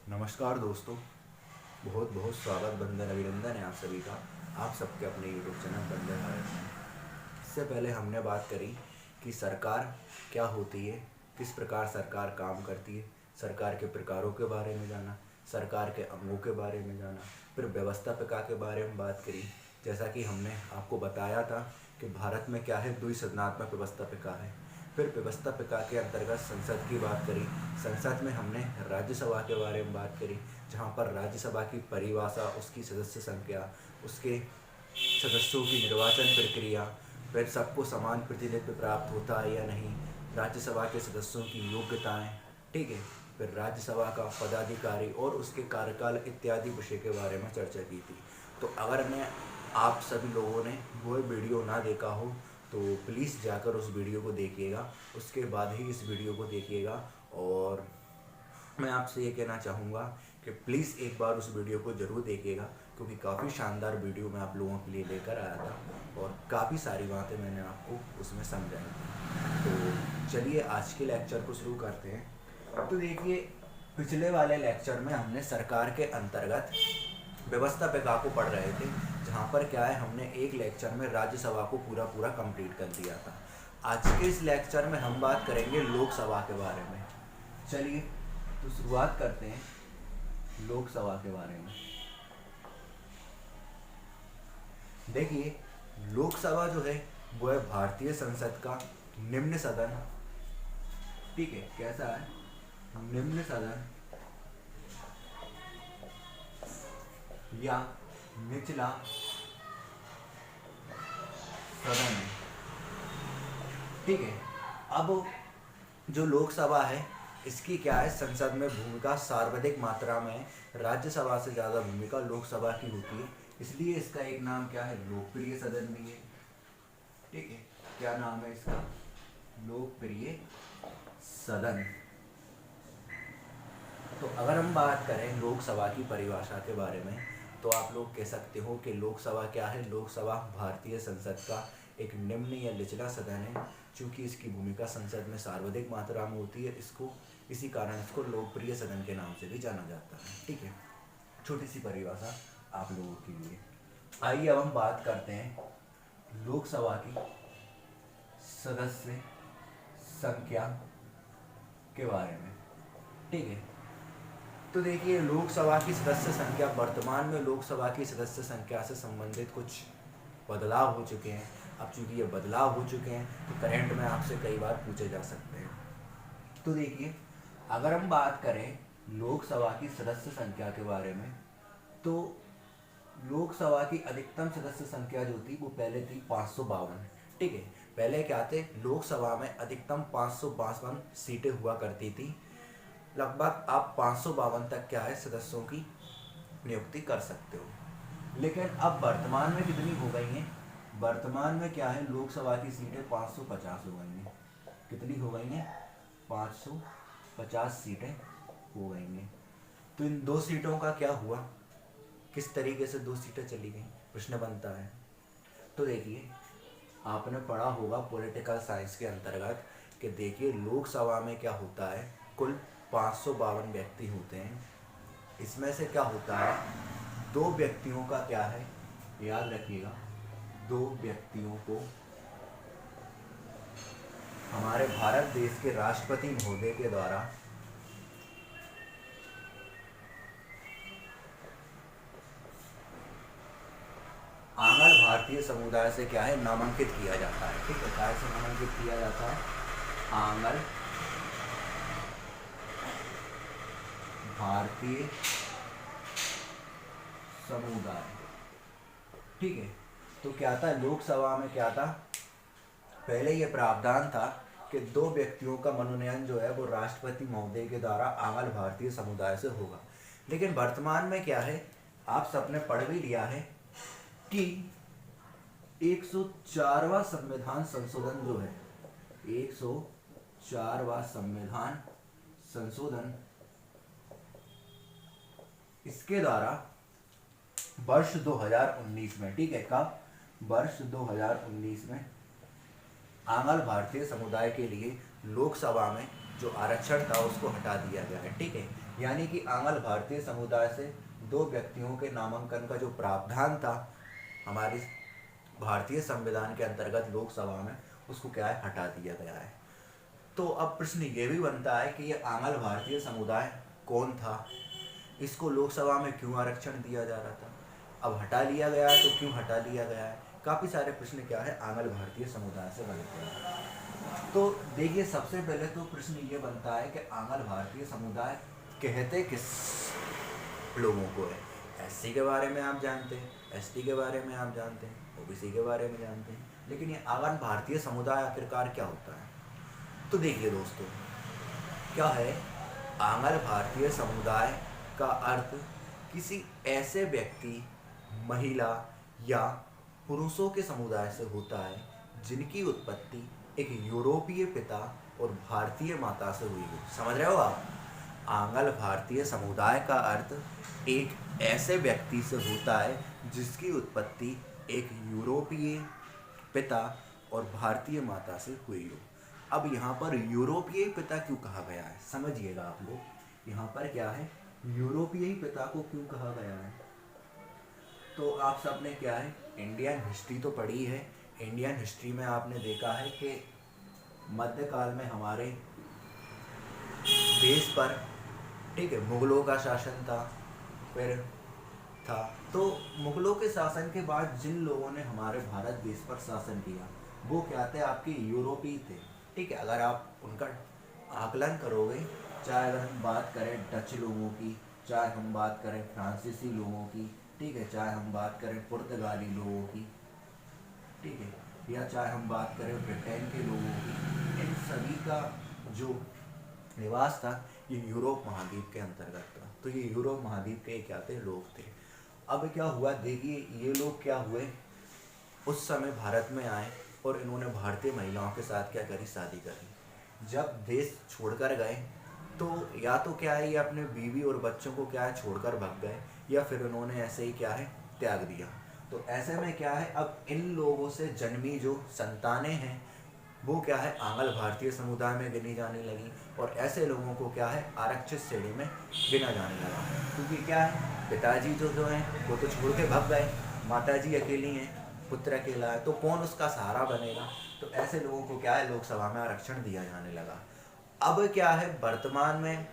नमस्कार दोस्तों। बहुत बहुत स्वागत, बंदन अभिनंदन है आप सभी का। आप सबके अपने यूट्यूब चैनल बंदर भारत में। इससे पहले हमने बात करी कि सरकार क्या होती है, किस प्रकार सरकार काम करती है, सरकार के प्रकारों के बारे में जाना, सरकार के अंगों के बारे में जाना, फिर व्यवस्थापिका के बारे में बात करी। जैसा कि हमने आपको बताया था कि भारत में क्या है, द्विसदनात्मक व्यवस्थापिका है। फिर व्यवस्थापिका के अंतर्गत संसद की बात करी। संसद में हमने राज्यसभा के बारे में बात करी, जहाँ पर राज्यसभा की परिभाषा, उसकी सदस्य संख्या, उसके सदस्यों की निर्वाचन प्रक्रिया, फिर सबको समान प्रतिनिधित्व प्राप्त होता है या नहीं, राज्यसभा के सदस्यों की योग्यताएं, ठीक है। फिर राज्यसभा का पदाधिकारी और उसके कार्यकाल इत्यादि विषय के बारे में चर्चा की थी। तो अगर मैं आप सभी लोगों ने वो वीडियो ना देखा हो तो प्लीज़ जाकर उस वीडियो को देखिएगा, उसके बाद ही इस वीडियो को देखिएगा। और मैं आपसे ये कहना चाहूँगा कि प्लीज़ एक बार उस वीडियो को ज़रूर देखिएगा, क्योंकि काफ़ी शानदार वीडियो मैं आप लोगों के लिए लेकर आया था और काफ़ी सारी बातें मैंने आपको उसमें समझाई थी। तो चलिए आज के लेक्चर को शुरू करते हैं। तो देखिए, पिछले वाले लेक्चर में हमने सरकार के अंतर्गत व्यवस्थापिका को पढ़ रहे थे, जहाँ पर क्या है, हमने एक लेक्चर में राज्यसभा को पूरा पूरा कंप्लीट कर दिया था। आज के इस लेक्चर में हम बात करेंगे लोकसभा के बारे में। चलिए तो शुरुआत करते हैं लोकसभा के बारे में। देखिए, लोकसभा जो है वो है भारतीय संसद का निम्न सदन। ठीक है, कैसा है? निम्न सदन या निचला सदन है। ठीक है। अब जो लोकसभा है, इसकी क्या है, संसद में भूमिका सर्वाधिक मात्रा में राज्यसभा से ज़्यादा भूमिका लोकसभा की होती है, इसलिए इसका एक नाम क्या है, लोकप्रिय सदन भी है। ठीक है, क्या नाम है इसका? लोकप्रिय सदन। तो अगर हम बात करें लोकसभा की परिभाषा के बारे में, तो आप लोग कह सकते हो कि लोकसभा क्या है? लोकसभा भारतीय संसद का एक निम्न या निचला सदन है। चूँकि इसकी भूमिका संसद में सर्वाधिक मात्रा में होती है, इसी कारण इसको लोकप्रिय सदन के नाम से भी जाना जाता है। ठीक है, छोटी सी परिभाषा आप लोगों के लिए। आइए अब हम बात करते हैं लोकसभा की सदस्य संख्या के बारे में। ठीक है, तो देखिए, लोकसभा की सदस्य संख्या, वर्तमान में लोकसभा की सदस्य संख्या से संबंधित कुछ बदलाव हो चुके हैं। अब चूंकि ये बदलाव हो चुके हैं तो करंट में आपसे कई बार पूछे जा सकते हैं। तो देखिए, अगर हम बात करें लोकसभा की सदस्य संख्या के बारे में, तो लोकसभा की अधिकतम सदस्य संख्या जो थी वो पहले थी 552। ठीक है, पहले क्या थे, लोकसभा में अधिकतम 552 सीटें हुआ करती थी। लगभग आप 552 तक क्या है, सदस्यों की नियुक्ति कर सकते हो। लेकिन अब वर्तमान में कितनी हो गई हैं? वर्तमान में क्या है, लोकसभा की सीटें 550 हो गई हैं। कितनी हो गई हैं? 550 सीटें हो गई हैं। तो इन दो सीटों का क्या हुआ, किस तरीके से दो सीटें चली गई, प्रश्न बनता है। तो देखिए, आपने पढ़ा होगा पॉलिटिकल साइंस के अंतर्गत कि देखिए, लोकसभा में क्या होता है, कुल 552 व्यक्ति होते हैं। इसमें से क्या होता है, दो व्यक्तियों का क्या है, याद रखिएगा, दो व्यक्तियों को हमारे भारत देश के राष्ट्रपति महोदय के द्वारा आंगल भारतीय समुदाय से क्या है, नामांकित किया जाता है। ठीक है, काय से नामांकित किया जाता है? आंगल भारतीय समुदाय। ठीक है, तो क्या था, लोकसभा में क्या था, पहले ये प्रावधान था कि दो व्यक्तियों का मनोनयन जो है वो राष्ट्रपति महोदय के द्वारा आंगल भारतीय समुदाय से होगा। लेकिन वर्तमान में क्या है, आप सबने पढ़ भी लिया है कि 104वां संविधान संशोधन जो है, 104वां संविधान संशोधन, इसके द्वारा वर्ष 2019 में, ठीक है, कब? वर्ष 2019 में आंगल भारतीय समुदाय के लिए लोकसभा में जो आरक्षण था उसको हटा दिया गया है। ठीक है, यानी कि आंग्ल भारतीय समुदाय से 2 व्यक्तियों के नामांकन का जो प्रावधान था हमारे भारतीय संविधान के अंतर्गत लोकसभा में, उसको क्या है, हटा दिया गया है। तो अब प्रश्न ये भी बनता है कि ये आंग्ल भारतीय समुदाय कौन था, इसको लोकसभा में क्यों आरक्षण दिया जा रहा था, अब हटा लिया गया है तो क्यों हटा लिया गया है। काफ़ी सारे प्रश्न क्या है आंग्ल भारतीय समुदाय से बनते हैं। तो देखिए, सबसे पहले तो प्रश्न ये बनता है कि आंग्ल भारतीय समुदाय कहते किस लोगों को है। एससी के बारे में आप जानते हैं, एसटी के बारे में आप जानते हैं, ओबीसी के बारे में जानते हैं, लेकिन ये आंग्ल भारतीय समुदाय आखिरकार क्या होता है। तो देखिए दोस्तों, क्या है आंग्ल भारतीय समुदाय का अर्थ किसी ऐसे व्यक्ति, महिला या पुरुषों के समुदाय से होता है जिनकी उत्पत्ति एक यूरोपीय पिता और भारतीय माता से हुई हो। समझ रहे हो आप, आंग्ल भारतीय समुदाय का अर्थ एक ऐसे व्यक्ति से होता है जिसकी उत्पत्ति एक यूरोपीय पिता और भारतीय माता से हुई हो। अब यहाँ पर यूरोपीय पिता क्यों कहा गया है, समझिएगा आप लोग, यहाँ पर क्या है, यूरोपीय पिता को क्यों कहा गया है। तो आप सबने क्या है इंडियन हिस्ट्री तो पढ़ी है। इंडियन हिस्ट्री में आपने देखा है कि मध्यकाल में हमारे देश पर, ठीक है, मुगलों का शासन था, फिर था, तो मुगलों के शासन के बाद जिन लोगों ने हमारे भारत देश पर शासन किया वो क्या थे, आपके यूरोपीय थे। ठीक है, अगर आप उनका आकलन करोगे, चाहे अगर हम बात करें डच लोगों की, चाहे हम बात करें फ्रांसीसी लोगों की, ठीक है, चाहे हम बात करें पुर्तगाली लोगों की, ठीक है, या चाहे हम बात करें ब्रिटेन के लोगों की, इन सभी का जो निवास था ये यूरोप महाद्वीप के अंतर्गत था। तो ये यूरोप महाद्वीप के क्या थे, लोग थे। अब क्या हुआ, देखिए ये लोग क्या हुए, उस समय भारत में आए और इन्होंने भारतीय महिलाओं के साथ क्या करी, शादी करी। जब देश छोड़कर गए तो या तो क्या है, ये अपने बीवी और बच्चों को क्या है छोड़कर भाग गए, या फिर उन्होंने ऐसे ही क्या है त्याग दिया। तो ऐसे में क्या है, अब इन लोगों से जन्मी जो संतानें हैं वो क्या है आंग्ल भारतीय समुदाय में गिनी जाने लगी, और ऐसे लोगों को क्या है आरक्षित श्रेणी में गिना जाने लगा। क्योंकि क्या है, पिताजी जो हैं वो तो छोड़ के भाग गए, माताजी अकेली हैं, पुत्र अकेला है, तो कौन उसका सहारा बनेगा। तो ऐसे लोगों को क्या है लोकसभा में आरक्षण दिया जाने लगा। अब क्या है, वर्तमान में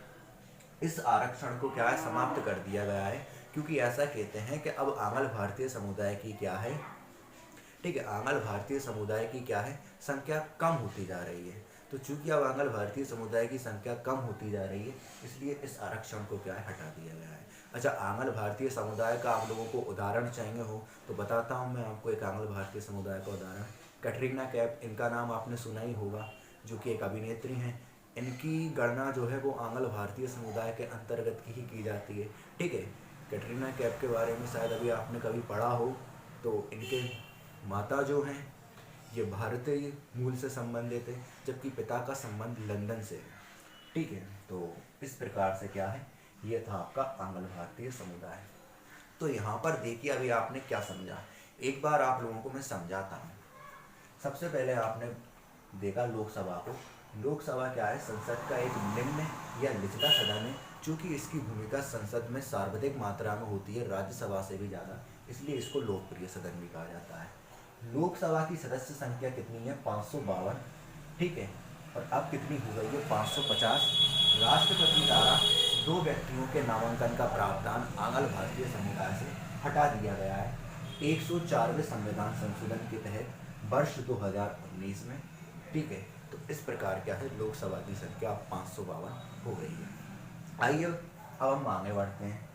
इस आरक्षण को क्या है समाप्त कर दिया गया है, क्योंकि ऐसा कहते हैं कि अब आंग्ल भारतीय समुदाय की क्या है, ठीक है, आंग्ल भारतीय समुदाय की क्या है संख्या कम होती जा रही है। तो चूंकि अब आंग्ल भारतीय समुदाय की संख्या कम होती जा रही है, इसलिए इस आरक्षण को क्या है हटा दिया गया है। अच्छा, आंग्ल भारतीय समुदाय का आप लोगों को उदाहरण चाहिए हो तो बताता हूँ मैं आपको एक आंग्ल भारतीय समुदाय का उदाहरण। कैटरीना कैफ, इनका नाम आपने सुना ही होगा, जो कि एक अभिनेत्री हैं। इनकी गणना जो है वो आंग्ल भारतीय समुदाय के अंतर्गत ही की जाती है। ठीक है, कैटरीना कैफ के बारे में शायद अभी आपने कभी पढ़ा हो। तो इनके माता जो हैं ये भारतीय मूल से संबंधित है, जबकि पिता का संबंध लंदन से है। ठीक है, तो इस प्रकार से क्या है, ये था आपका आंग्ल भारतीय समुदाय। तो यहाँ पर देखिए अभी आपने क्या समझा, एक बार आप लोगों को मैं समझाता हूँ। सबसे पहले आपने देखा लोकसभा को। लोकसभा क्या है, संसद का एक निम्न या निचला सदन है। चूँकि इसकी भूमिका संसद में सर्वाधिक मात्रा में होती है, राज्यसभा से भी ज़्यादा, इसलिए इसको लोकप्रिय सदन भी कहा जाता है। लोकसभा की सदस्य संख्या कितनी है, 552। ठीक है, और अब कितनी हो गई है, 550। राष्ट्रपति द्वारा 2 व्यक्तियों के नामांकन का प्रावधान आंग्ल भारतीय समुदाय से हटा दिया गया है 104वें संविधान संशोधन के तहत वर्ष 2019 में। ठीक है, तो इस प्रकार क्या है लोकसभा की संख्या 552 हो गई है। आइए अब हम आगे बढ़ते हैं।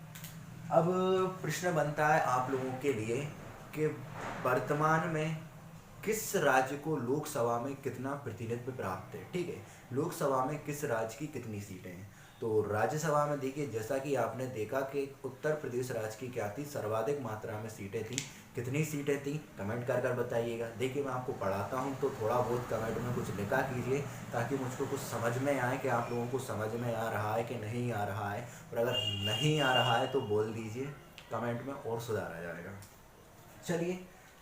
अब प्रश्न बनता है आप लोगों के लिए कि वर्तमान में किस राज्य को लोकसभा में कितना प्रतिनिधित्व प्राप्त है। ठीक है, लोकसभा में किस राज्य की कितनी सीटें हैं। तो राज्यसभा में देखिए, जैसा कि आपने देखा कि उत्तर प्रदेश राज्य की क्या थी, सर्वाधिक मात्रा में सीटें थी। कितनी सीटें थी कमेंट कर कर बताइएगा। देखिए मैं आपको पढ़ाता हूँ तो थोड़ा बहुत कमेंट में कुछ लिखा कीजिए, ताकि मुझको कुछ समझ में आए कि आप लोगों को समझ में आ रहा है कि नहीं आ रहा है। और अगर नहीं आ रहा है तो बोल दीजिए कमेंट में, और सुधारा जाएगा। चलिए,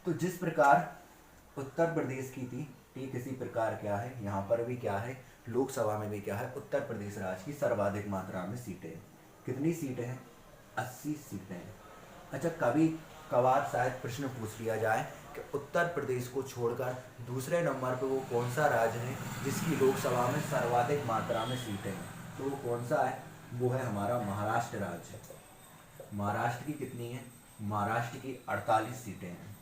तो जिस प्रकार उत्तर प्रदेश की थी, ठीक इसी प्रकार क्या है यहाँ पर भी क्या है, लोकसभा में भी क्या है उत्तर प्रदेश राज्य की सर्वाधिक मात्रा में सीटें। कितनी सीटें हैं? 80 सीटें हैं। अच्छा, कभी कभार शायद प्रश्न पूछ लिया जाए कि उत्तर प्रदेश को छोड़कर दूसरे नंबर पर वो कौन सा राज्य है जिसकी लोकसभा में सर्वाधिक मात्रा में सीटें हैं, तो वो कौन सा है? वो है हमारा महाराष्ट्र राज्य। महाराष्ट्र की कितनी है? महाराष्ट्र की 48 सीटें हैं।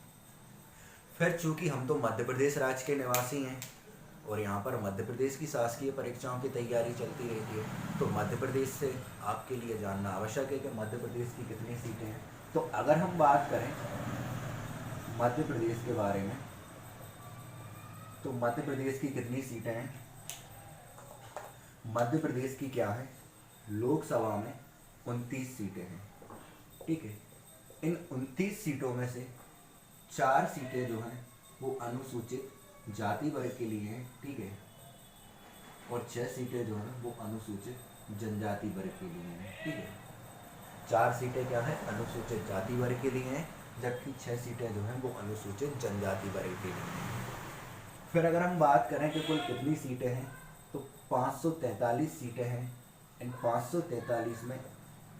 फिर चूंकि हम तो मध्य प्रदेश राज्य के निवासी हैं और यहाँ पर मध्य प्रदेश की शासकीय परीक्षाओं की तैयारी चलती रहती है, तो मध्य प्रदेश से आपके लिए जानना आवश्यक है कि मध्य प्रदेश की कितनी सीटें हैं। तो अगर हम बात करें मध्य प्रदेश के बारे में, तो मध्य प्रदेश की कितनी सीटें हैं? मध्य प्रदेश की क्या है? लोकसभा में 29 सीटें हैं। ठीक है, इन 29 सीटों में से 4 सीटें जो हैं वो अनुसूचित जाति वर्ग के लिए हैं। ठीक है, और 6 सीटें जो हैं वो अनुसूचित जनजाति वर्ग के लिए हैं। ठीक है, 4 सीटें क्या है? अनुसूचित जाति वर्ग के लिए हैं, जबकि 6 सीटें जो हैं वो अनुसूचित जनजाति वर्ग के लिए हैं। फिर अगर हम बात करें कि कुल कितनी सीटें हैं, तो 543 सीटें हैं। इन 543 में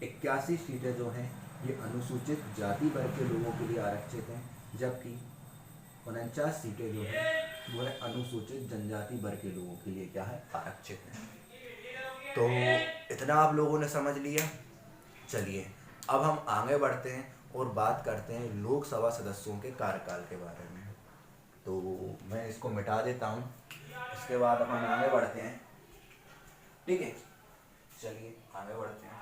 81 सीटें जो हैं ये अनुसूचित जाति वर्ग के लोगों के लिए आरक्षित हैं, जबकि 49 सीटें जो हैं वो है अनुसूचित जनजाति वर्ग के लोगों के लिए क्या है? आरक्षित हैं। तो इतना आप लोगों ने समझ लिया। चलिए अब हम आगे बढ़ते हैं और बात करते हैं लोकसभा सदस्यों के कार्यकाल के बारे में। तो मैं इसको मिटा देता हूँ, इसके बाद अब हम आगे बढ़ते हैं। ठीक है, चलिए आगे बढ़ते हैं।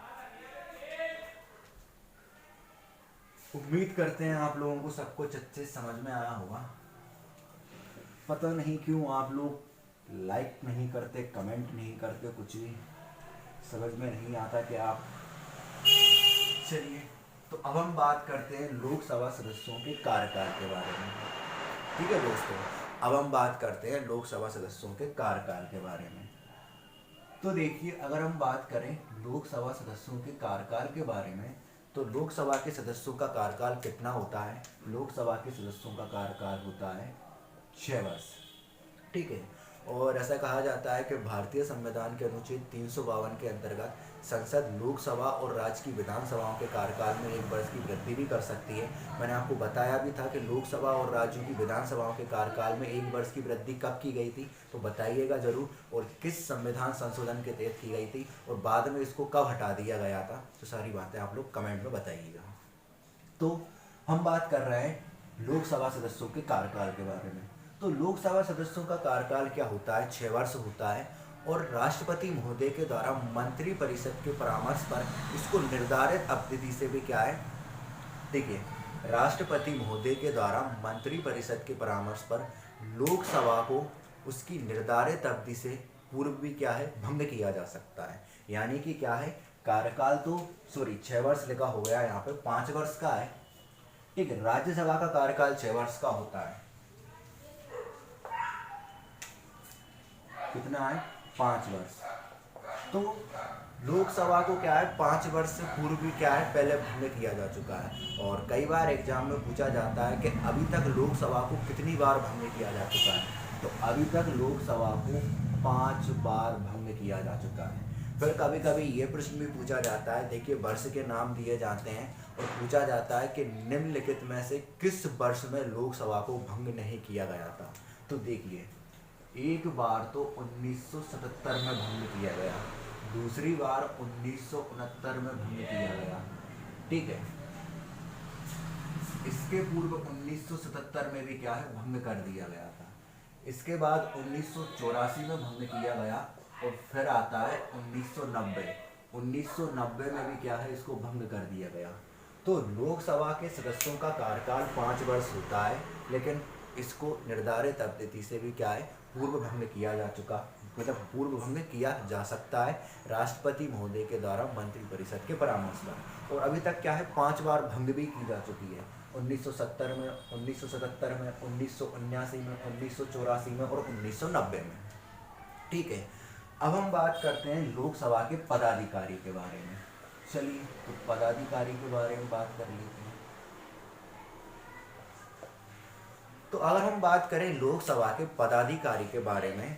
उम्मीद करते हैं आप लोगों को सब कुछ अच्छे समझ में आया होगा। पता नहीं क्यों आप लोग लाइक नहीं करते, कमेंट नहीं करते, कुछ भी समझ में नहीं आता कि आप। चलिए तो अब हम बात करते हैं लोकसभा सदस्यों के कार्यकाल के बारे में। ठीक है दोस्तों, अब हम बात करते हैं लोकसभा सदस्यों के कार्यकाल के बारे में। तो देखिए, अगर हम बात करें लोकसभा सदस्यों के कार्यकाल के बारे में, तो लोकसभा के सदस्यों का कार्यकाल कितना होता है? लोकसभा के सदस्यों का कार्यकाल होता है 6 वर्ष। ठीक है, और ऐसा कहा जाता है कि भारतीय संविधान के अनुच्छेद 352 के अंतर्गत संसद लोकसभा और राज्य की विधानसभाओं के कार्यकाल में 1 वर्ष की वृद्धि भी कर सकती है। मैंने आपको बताया भी था कि लोकसभा और राज्यों की विधानसभाओं के कार्यकाल में 1 वर्ष की वृद्धि कब की गई थी, तो बताइएगा जरूर, और किस संविधान संशोधन के तहत की गई थी, और बाद में इसको कब हटा दिया गया था। तो सारी बातें आप लोग कमेंट में बताइएगा। तो हम बात कर रहे हैं लोकसभा सदस्यों के कार्यकाल के बारे में। तो लोकसभा सदस्यों का कार्यकाल क्या होता है? 6 वर्ष होता है, और राष्ट्रपति महोदय के द्वारा मंत्रिपरिषद के परामर्श पर इसको निर्धारित अवधि से भी क्या है? देखिए, राष्ट्रपति महोदय के द्वारा मंत्रिपरिषद के परामर्श पर लोकसभा को उसकी निर्धारित अवधि से पूर्व भी क्या है? भंग किया जा सकता है। यानी कि क्या है? कार्यकाल तो 6 वर्ष लिखा हो गया, यहाँ पे 5 वर्ष का है। ठीक है, राज्यसभा का कार्यकाल 6 वर्ष का होता है। कितना है? 5 वर्ष। तो लोकसभा को क्या है? 5 वर्ष से पूर्व भी क्या है? पहले भंग किया जा चुका है। और कई बार एग्जाम में पूछा जाता है कि अभी तक लोकसभा को कितनी बार भंग किया जा चुका है, तो अभी तक लोकसभा को 5 बार भंग किया जा चुका है। फिर कभी कभी ये प्रश्न भी पूछा जाता है, देखिए वर्ष के नाम दिए जाते हैं और पूछा जाता है कि निम्नलिखित में से किस वर्ष में लोकसभा को भंग नहीं किया गया था। तो देखिए, एक बार तो 1977 में भंग किया गया, दूसरी बार 1969 में भंग किया गया। ठीक है, इसके पूर्व 1977 में भी क्या है? भंग कर दिया गया था। इसके बाद 1984 में भंग किया गया, और फिर आता है 1990। 1990 में भी क्या है? इसको भंग कर दिया गया। तो लोकसभा के सदस्यों का कार्यकाल 5 वर्ष होता है, लेकिन इसको निर्धारित अवधि से भी क्या है? पूर्व भंग किया जा चुका, मतलब पूर्व भंग किया जा सकता है राष्ट्रपति महोदय के द्वारा मंत्रिपरिषद के परामर्श पर। और अभी तक क्या है? 5 बार भंग भी की जा चुकी है, 1970 में, 1977 में, 1979 में, 1984 में और 1990 में। ठीक है, अब हम बात करते हैं लोकसभा के पदाधिकारी के बारे में। चलिए, तो पदाधिकारी के बारे में बात कर लेते हैं। तो अगर हम बात करें लोकसभा के पदाधिकारी के बारे में,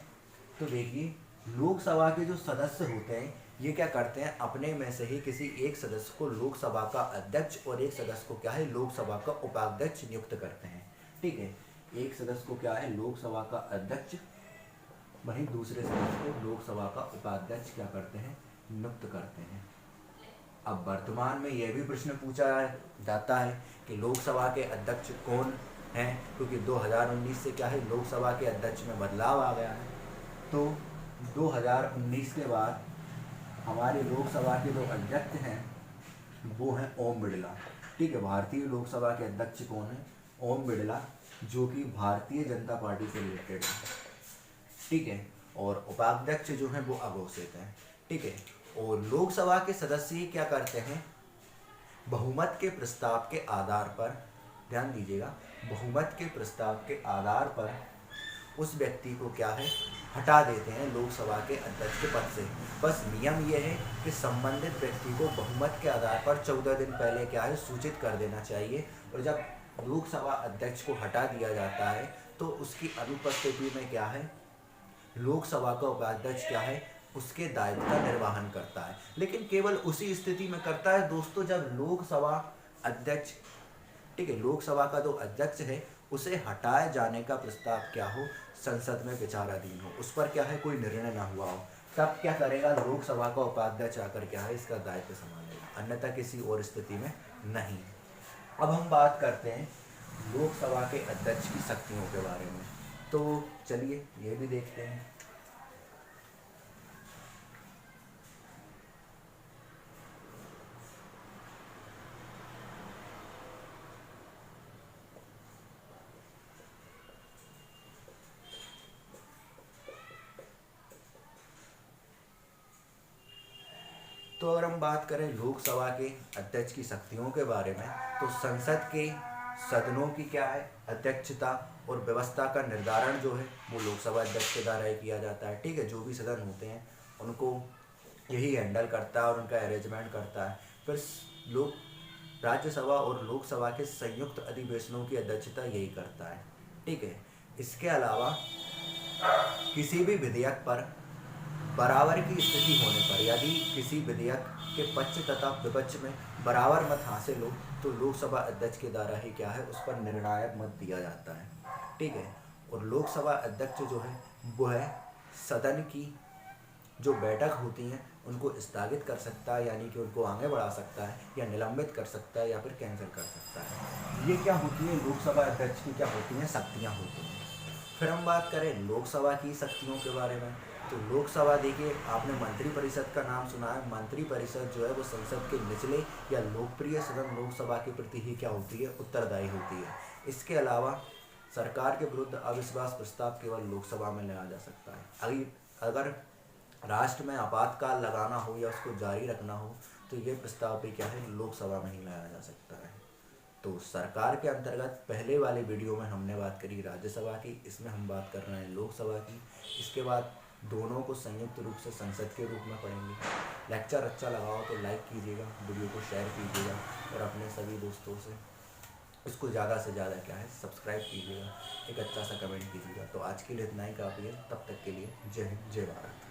तो देखिए, लोकसभा के जो सदस्य होते हैं ये क्या करते हैं, अपने में से ही किसी एक सदस्य को लोकसभा का अध्यक्ष और एक सदस्य को क्या है, लोकसभा का उपाध्यक्ष नियुक्त करते हैं। ठीक है, एक सदस्य को क्या है, लोकसभा का अध्यक्ष, वहीं दूसरे सदस्य को लोकसभा का उपाध्यक्ष क्या करते हैं, नियुक्त करते हैं। अब वर्तमान में यह भी प्रश्न पूछा जाता है कि लोकसभा के अध्यक्ष कौन हैं, क्योंकि 2019 से क्या है, लोकसभा के अध्यक्ष में बदलाव आ गया है। तो 2019 के बाद हमारे लोकसभा के जो अध्यक्ष हैं वो हैं ओम बिरला। ठीक है, भारतीय लोकसभा के अध्यक्ष कौन है, ओम बिरला, जो कि भारतीय जनता पार्टी से रिलेटेड है। ठीक है, और उपाध्यक्ष जो हैं वो अघोषित हैं। ठीक है, और लोकसभा के सदस्य क्या करते हैं, बहुमत के प्रस्ताव के आधार पर, ध्यान दीजिएगा, बहुमत के प्रस्ताव के आधार पर उस व्यक्ति को क्या है, हटा देते हैं लोकसभा के अध्यक्ष के पद से। बस नियम यह है कि संबंधित व्यक्ति को बहुमत के आधार पर 14 दिन पहले क्या है, सूचित कर देना चाहिए। और जब लोकसभा अध्यक्ष को हटा दिया जाता है तो उसकी अनुपस्थिति में क्या है, लोकसभा का उपाध्यक्ष क्या है, उसके दायित्व का निर्वहन करता है। लेकिन केवल उसी स्थिति में करता है दोस्तों जब लोकसभा अध्यक्ष, ठीक है, लोकसभा का जो अध्यक्ष है उसे हटाए जाने का प्रस्ताव क्या हो, संसद में विचाराधीन हो, उस पर क्या है, कोई निर्णय ना हुआ हो, तब क्या करेगा, लोकसभा का उपाध्यक्ष आकर क्या है, इसका दायित्व संभालेगा, अन्यथा किसी और स्थिति में नहीं। अब हम बात करते हैं लोकसभा के अध्यक्ष की शक्तियों के बारे में, तो चलिए ये भी देखते हैं। तो अगर हम बात करें लोकसभा के अध्यक्ष की शक्तियों के बारे में, तो संसद के सदनों की क्या है, अध्यक्षता और व्यवस्था का निर्धारण जो है वो लोकसभा अध्यक्ष के द्वारा ही किया जाता है। ठीक है, जो भी सदन होते हैं उनको यही हैंडल करता है और उनका अरेंजमेंट करता है। फिर लोक राज्यसभा और लोकसभा के संयुक्त अधिवेशनों की अध्यक्षता यही करता है। ठीक है, इसके अलावा किसी भी विधेयक पर बराबर की स्थिति होने पर, यदि किसी विधेयक के पक्ष तथा विपक्ष में बराबर मत हासिल हो तो लोकसभा अध्यक्ष के द्वारा ही क्या है, उस पर निर्णायक मत दिया जाता है। ठीक है, और लोकसभा अध्यक्ष जो है वो है सदन की जो बैठक होती हैं उनको स्थगित कर सकता है, यानी कि उनको आगे बढ़ा सकता है, या निलंबित कर सकता है, या फिर कैंसिल कर सकता है। ये क्या होती है, लोकसभा अध्यक्ष की क्या होती हैं, शक्तियाँ होती हैं। फिर हम बात करें लोकसभा की शक्तियों के बारे में, तो लोकसभा, देखिए आपने मंत्रिपरिषद का नाम सुना है, मंत्रिपरिषद जो है वो संसद के निचले या लोकप्रिय सदन लोकसभा के प्रति ही क्या होती है, उत्तरदायी होती है। इसके अलावा सरकार के विरुद्ध अविश्वास प्रस्ताव केवल लोकसभा में लाया जा सकता है। अगर राष्ट्र में आपातकाल लगाना हो या उसको जारी रखना हो तो ये प्रस्ताव भी क्या है, लोकसभा में ही लाया जा सकता है। तो सरकार के अंतर्गत पहले वाले वीडियो में हमने बात करी राज्यसभा की, इसमें हम बात कर रहे हैं लोकसभा की। इसके बाद दोनों को संयुक्त रूप से संसद के रूप में पढ़ेंगे। लेक्चर अच्छा लगा हो तो लाइक कीजिएगा, वीडियो को शेयर कीजिएगा और अपने सभी दोस्तों से इसको ज़्यादा से ज़्यादा क्या है, सब्सक्राइब कीजिएगा, एक अच्छा सा कमेंट कीजिएगा। तो आज के लिए इतना ही काफ़ी है, तब तक के लिए जय हिंद, जय भारत।